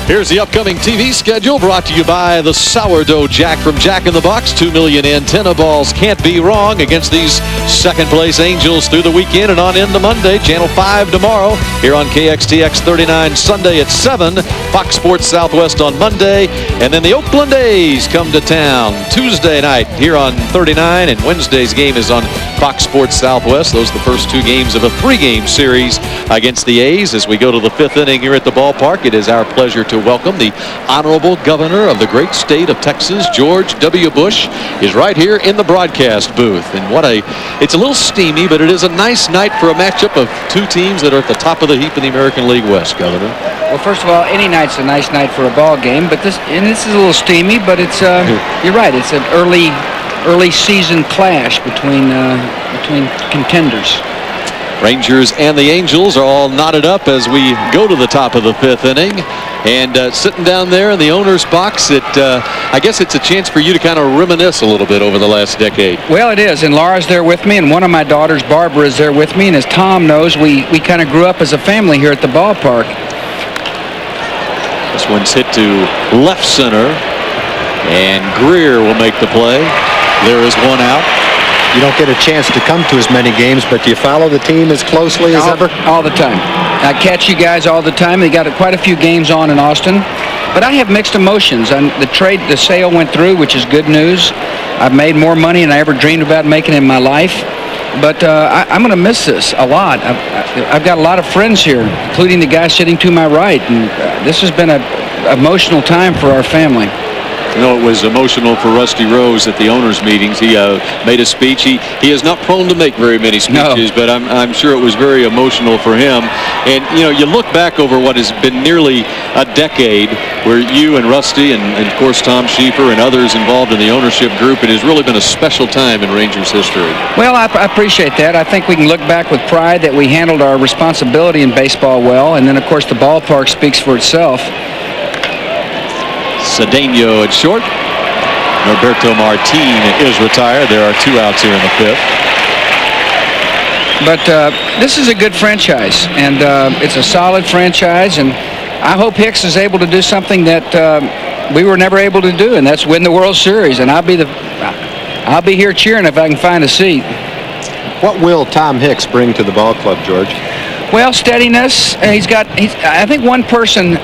Here's the upcoming TV schedule brought to you by the Sourdough Jack from Jack in the Box. 2 million antenna balls can't be wrong against these second-place Angels through the weekend and on into Monday. Channel 5 tomorrow here on KXTX 39 Sunday at 7. Fox Sports Southwest on Monday. And then the Oakland A's come to town Tuesday night here on 39. And Wednesday's game is on Fox Sports Southwest. Those are the first 2 games of a 3-game series against the A's. As we go to the 5th inning here at the ballpark, it is our pleasure to welcome the Honorable Governor of the great state of Texas, George W. Bush, is right here in the broadcast booth. And it's a little steamy, but it is a nice night for a matchup of 2 teams that are at the top of the heap in the American League West, Governor. Well, first of all, any night's a nice night for a ball game, but this is a little steamy, but it's you're right. It's an early season clash between contenders. Rangers and the Angels are all knotted up as we go to the top of the 5th inning. And sitting down there in the owner's box, I guess it's a chance for you to kind of reminisce a little bit over the last decade. Well, it is. And Laura's there with me, and one of my daughters, Barbara, is there with me. And as Tom knows, we kind of grew up as a family here at the ballpark. This one's hit to left center, and Greer will make the play. There is one out. You don't get a chance to come to as many games, but do you follow the team as closely as ever? All the time. I catch you guys all the time. They got quite a few games on in Austin. But I have mixed emotions. The sale went through, which is good news. I've made more money than I ever dreamed about making in my life. But I'm going to miss this a lot. I've got a lot of friends here, including the guy sitting to my right. And this has been an emotional time for our family. You know, it was emotional for Rusty Rose at the owners' meetings. He made a speech. He is not prone to make very many speeches, but I'm sure it was very emotional for him. And, you know, you look back over what has been nearly a decade where you and Rusty and of course, Tom Schieffer and others involved in the ownership group, it has really been a special time in Rangers history. Well, I appreciate that. I think we can look back with pride that we handled our responsibility in baseball well. And then, of course, the ballpark speaks for itself. Cedeno at short. Norberto Martin is retired. There are 2 outs here in the 5th. But this is a good franchise, and it's a solid franchise, and I hope Hicks is able to do something that we were never able to do, and that's win the World Series. And I'll be here cheering if I can find a seat. What will Tom Hicks bring to the ball club, George? Well, steadiness. I think one person.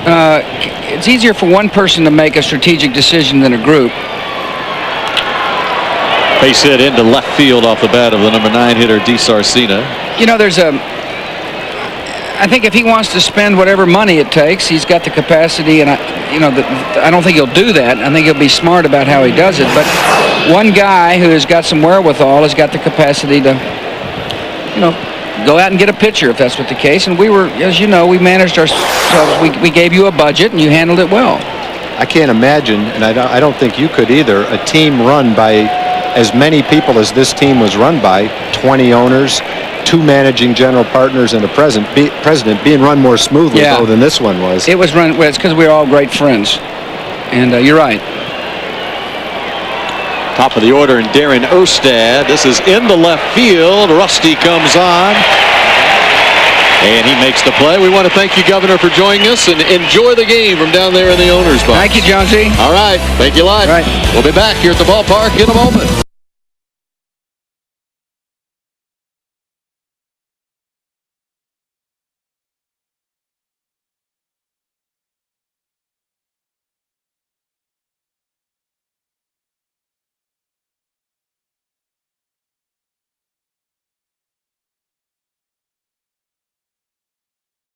It's easier for one person to make a strategic decision than a group. Base hit into left field off the bat of the number 9 hitter, DiSarcina. You know, I think if he wants to spend whatever money it takes, he's got the capacity, and I don't think he'll do that. I think he'll be smart about how he does it. But one guy who has got some wherewithal has got the capacity to, go out and get a pitcher if that's what the case. And we were, as you know, we managed ourselves. We gave you a budget and you handled it well. I can't imagine, and I don't think you could either, a team run by as many people as this team was run by, 20 owners, 2 managing general partners, and a president being run more smoothly though than this one was. It was run. Well, it's because we were all great friends. And you're right. Top of the order, and Darren Erstad. This is in the left field. Rusty comes on, and he makes the play. We want to thank you, Governor, for joining us, and enjoy the game from down there in the owner's box. Thank you, Jonesy. All right. Thank you, live. Right. We'll be back here at the ballpark in a moment.